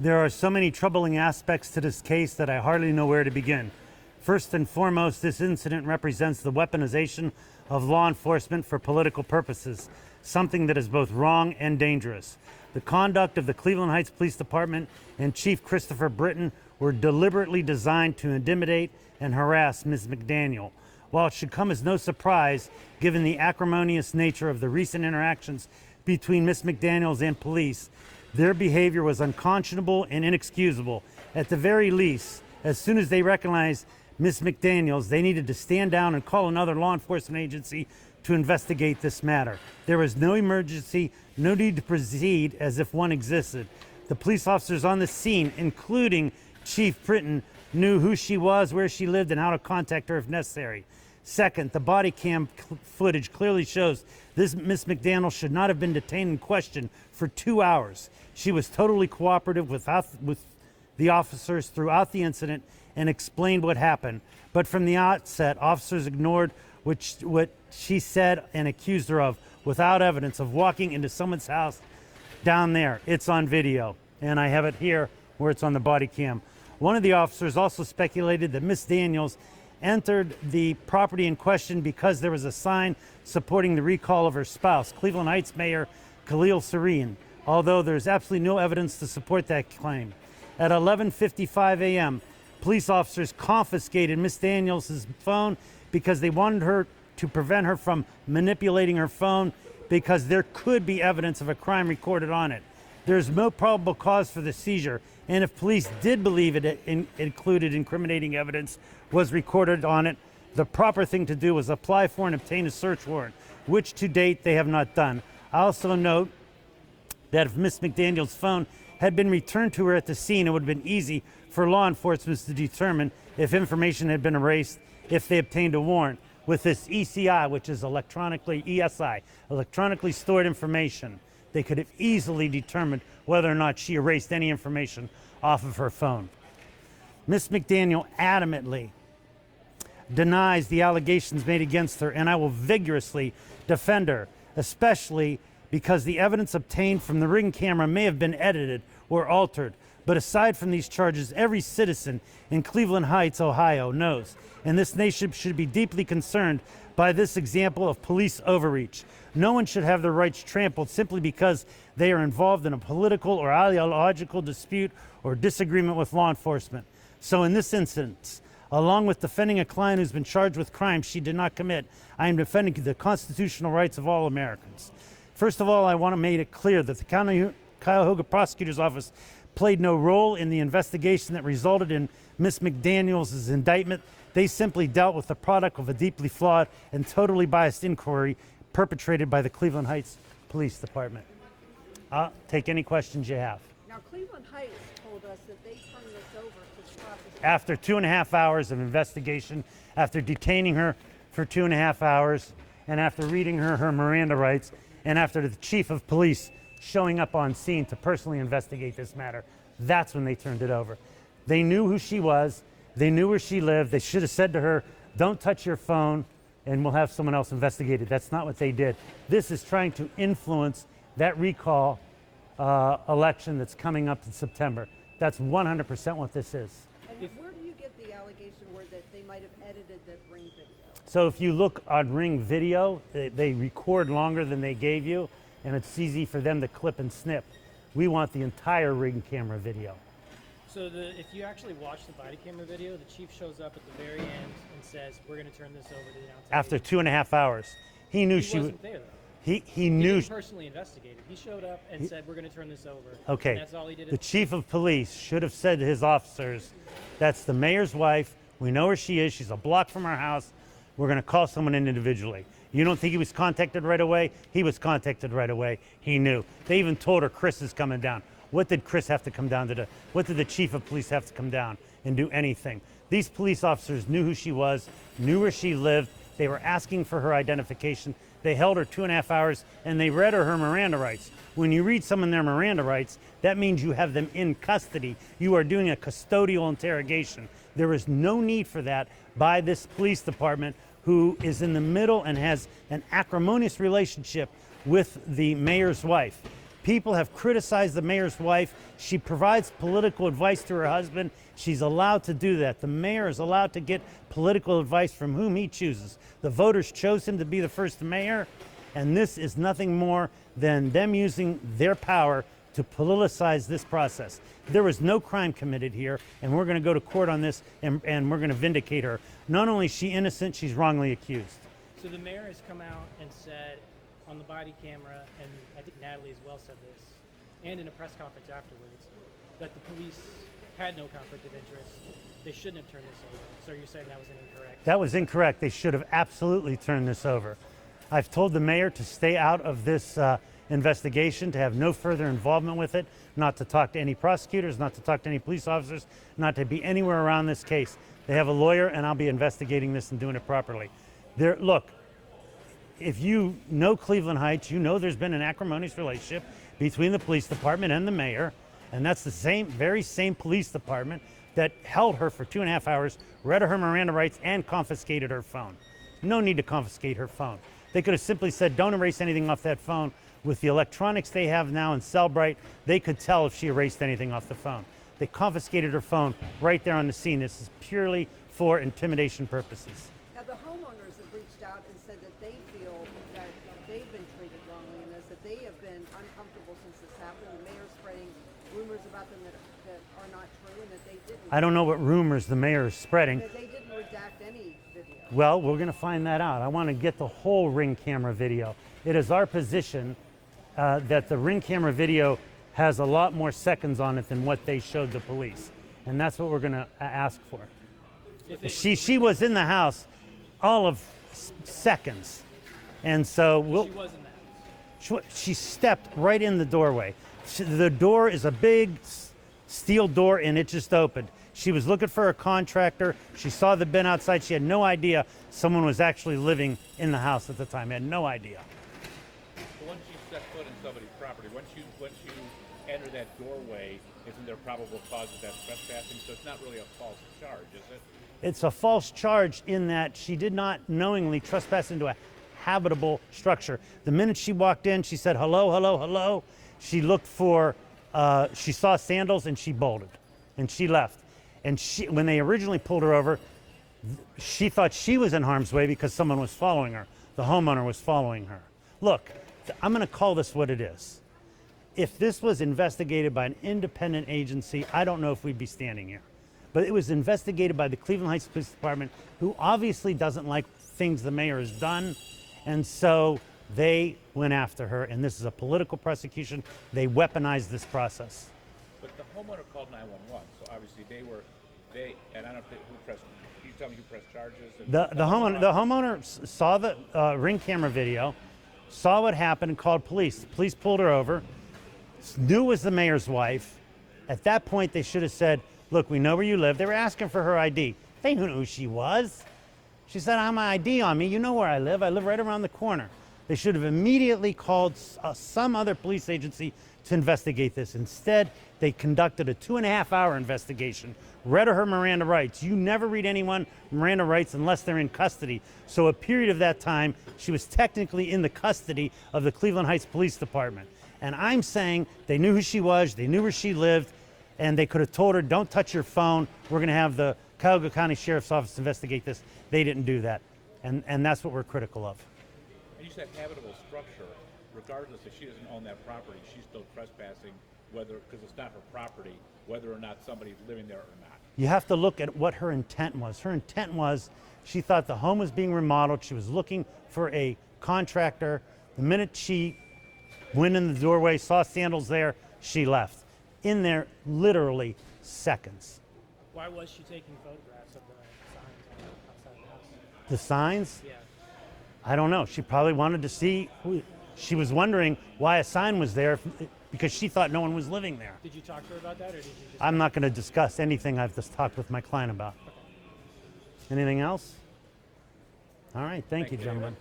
There are so many troubling aspects to this case that I hardly know where to begin. First and foremost, this incident represents the weaponization of law enforcement for political purposes, something that is both wrong and dangerous. The conduct of the Cleveland Heights Police Department and Chief Christopher Britton were deliberately designed to intimidate and harass Ms. McDaniel. While it should come as no surprise, given the acrimonious nature of the recent interactions between Ms. McDaniels and police, their behavior was unconscionable and inexcusable. At the very least, as soon as they recognized Ms. McDaniels, they needed to stand down and call another law enforcement agency to investigate this matter. There was no emergency, no need to proceed as if one existed. The police officers on the scene, including Chief Britton, knew who she was, where she lived, and how to contact her if necessary. Second, the body cam footage clearly shows this Ms. McDaniel should not have been detained and questioned for 2 hours. She was totally cooperative with the officers throughout the incident and explained what happened. But from the outset, officers ignored what she said and accused her of without evidence of walking into someone's house down there. It's on video, and I have it here where it's on the body cam. One of the officers also speculated that Ms. Daniels entered the property in question because there was a sign supporting the recall of her spouse, Cleveland Heights Mayor Khalil Serene, although there's absolutely no evidence to support that claim. At 11:55 a.m., police officers confiscated Ms. Daniels' phone because they wanted her to prevent her from manipulating her phone because there could be evidence of a crime recorded on it. There's no probable cause for the seizure, and if police did believe it included incriminating evidence was recorded on it, the proper thing to do was apply for and obtain a search warrant, which to date they have not done. I also note that if Ms. McDaniel's phone had been returned to her at the scene, it would have been easy for law enforcement to determine if information had been erased if they obtained a warrant. With this ECI, which is electronically stored information, they could have easily determined whether or not she erased any information off of her phone. Ms. McDaniel adamantly denies the allegations made against her, and I will vigorously defend her, especially because the evidence obtained from the ring camera may have been edited or altered. But aside from these charges, every citizen in Cleveland Heights, Ohio knows, and this nation should be deeply concerned by this example of police overreach. No one should have their rights trampled simply because they are involved in a political or ideological dispute or disagreement with law enforcement. So in this instance, along with defending a client who's been charged with crimes she did not commit, I am defending the constitutional rights of all Americans. First of all, I want to make it clear that the Cuyahoga Prosecutor's Office played no role in the investigation that resulted in Ms. McDaniels' indictment. They simply dealt with the product of a deeply flawed and totally biased inquiry perpetrated by the Cleveland Heights Police Department. I'll take any questions you have. Now, Cleveland Heights told us that they turned this over to the prosecutor. After 2.5 hours of investigation, after detaining her for 2.5 hours, and after reading her Miranda rights, and after the chief of police showing up on scene to personally investigate this matter, that's when they turned it over. They knew who she was. They knew where she lived. They should have said to her, don't touch your phone and we'll have someone else investigate it. That's not what they did. This is trying to influence that recall election that's coming up in September. That's 100% what this is. And where do you get the allegation where that they might have edited that ring video? So if you look on ring video, they record longer than they gave you, and it's easy for them to clip and snip. We want the entire ring camera video. So if you actually watch the body camera video, the chief shows up at the very end and says, we're going to turn this over to the outside. After 2.5 hours. He knew she wasn't there, though. He knew. He didn't personally investigate it. He showed up and said, we're going to turn this over. Okay. And that's all he did. The chief of police should have said to his officers, that's the mayor's wife. We know where she is. She's a block from our house. We're going to call someone in individually. You don't think he was contacted right away? He was contacted right away. He knew. They even told her Chris is coming down. What did Chris have to come down to do? What did the chief of police have to come down and do anything? These police officers knew who she was, knew where she lived. They were asking for her identification. They held her 2.5 hours and they read her Miranda rights. When you read someone their Miranda rights, that means you have them in custody. You are doing a custodial interrogation. There is no need for that by this police department, who is in the middle and has an acrimonious relationship with the mayor's wife. People have criticized the mayor's wife. She provides political advice to her husband. She's allowed to do that. The mayor is allowed to get political advice from whom he chooses. The voters chose him to be the first mayor, and this is nothing more than them using their power to politicize this process. There was no crime committed here, and we're going to go to court on this, and we're going to vindicate her. Not only is she innocent, she's wrongly accused. So the mayor has come out and said on the body camera, and I think Natalie as well said this, and in a press conference afterwards, that the police had no conflict of interest. They shouldn't have turned this over. So you're saying that was incorrect? That was incorrect. They should have absolutely turned this over. I've told the mayor to stay out of this investigation, to have no further involvement with it, not to talk to any prosecutors, not to talk to any police officers, not to be anywhere around this case. They have a lawyer, and I'll be investigating this and doing it properly. Look, if you know Cleveland Heights, you know there's been an acrimonious relationship between the police department and the mayor, and that's the very same police department that held her for 2.5 hours, read her Miranda rights, and confiscated her phone. No need to confiscate her phone. They could have simply said, don't erase anything off that phone. With the electronics they have now in Cellbrite, they could tell if she erased anything off the phone. They confiscated her phone right there on the scene. This is purely for intimidation purposes. Now, the homeowners have reached out and said that they feel that they've been treated wrongly in this, that they have been uncomfortable since this happened. The mayor's spreading rumors about them that are not true, and that they didn't. I don't know what rumors the mayor is spreading. That they didn't redact any video. Well, we're going to find that out. I want to get the whole Ring camera video. It is our position that the Ring camera video has a lot more seconds on it than what they showed the police. And that's what we're going to ask for. She was in the house all of seconds. And so She was in the house. she stepped right in the doorway. The door is a big steel door, and it just opened. She was looking for a contractor. She saw the bin outside. She had no idea someone was actually living in the house at the time. Had no idea. Once you set foot in somebody's property, once you enter that doorway, isn't there probable cause that that's trespassing? So it's not really a false charge, is it? It's a false charge in that she did not knowingly trespass into a habitable structure. The minute she walked in, she said, hello, hello, hello. She looked for, she saw sandals, and she bolted, and she left. And when they originally pulled her over, she thought she was in harm's way because someone was following her. The homeowner was following her. Look, I'm going to call this what it is. If this was investigated by an independent agency, I don't know if we'd be standing here. But it was investigated by the Cleveland Heights Police Department, who obviously doesn't like things the mayor has done. And so they went after her, and this is a political prosecution. They weaponized this process. But the homeowner called 911, so obviously and I don't know who pressed, can you tell me who pressed charges? The homeowner saw the Ring camera video, saw what happened, and called police. The police pulled her over, knew it was the mayor's wife. At that point, they should have said, look, we know where you live. They were asking for her ID. They knew who she was. She said, I have my ID on me. You know where I live. I live right around the corner. They should have immediately called some other police agency to investigate this. Instead, they conducted a 2.5-hour investigation, read her Miranda rights. You never read anyone Miranda rights unless they're in custody. So a period of that time, she was technically in the custody of the Cleveland Heights Police Department. And I'm saying they knew who she was, they knew where she lived, and they could have told her, don't touch your phone. We're going to have the Cuyahoga County Sheriff's Office investigate this. They didn't do that. And that's what we're critical of. And you said habitable structure. Regardless if she doesn't own that property, she's still trespassing, because it's not her property, whether or not somebody's living there or not. You have to look at what her intent was. Her intent was she thought the home was being remodeled. She was looking for a contractor. The minute she went in the doorway, saw sandals there, she left. In there, literally seconds. Why was she taking photographs of the signs outside the house? The signs? Yeah. I don't know. She probably wanted to see. She was wondering why a sign was there because she thought no one was living there. Did you talk to her about that, or did you just... I'm not going to discuss anything I've just talked with my client about. Anything else? All right. Thank you, gentlemen.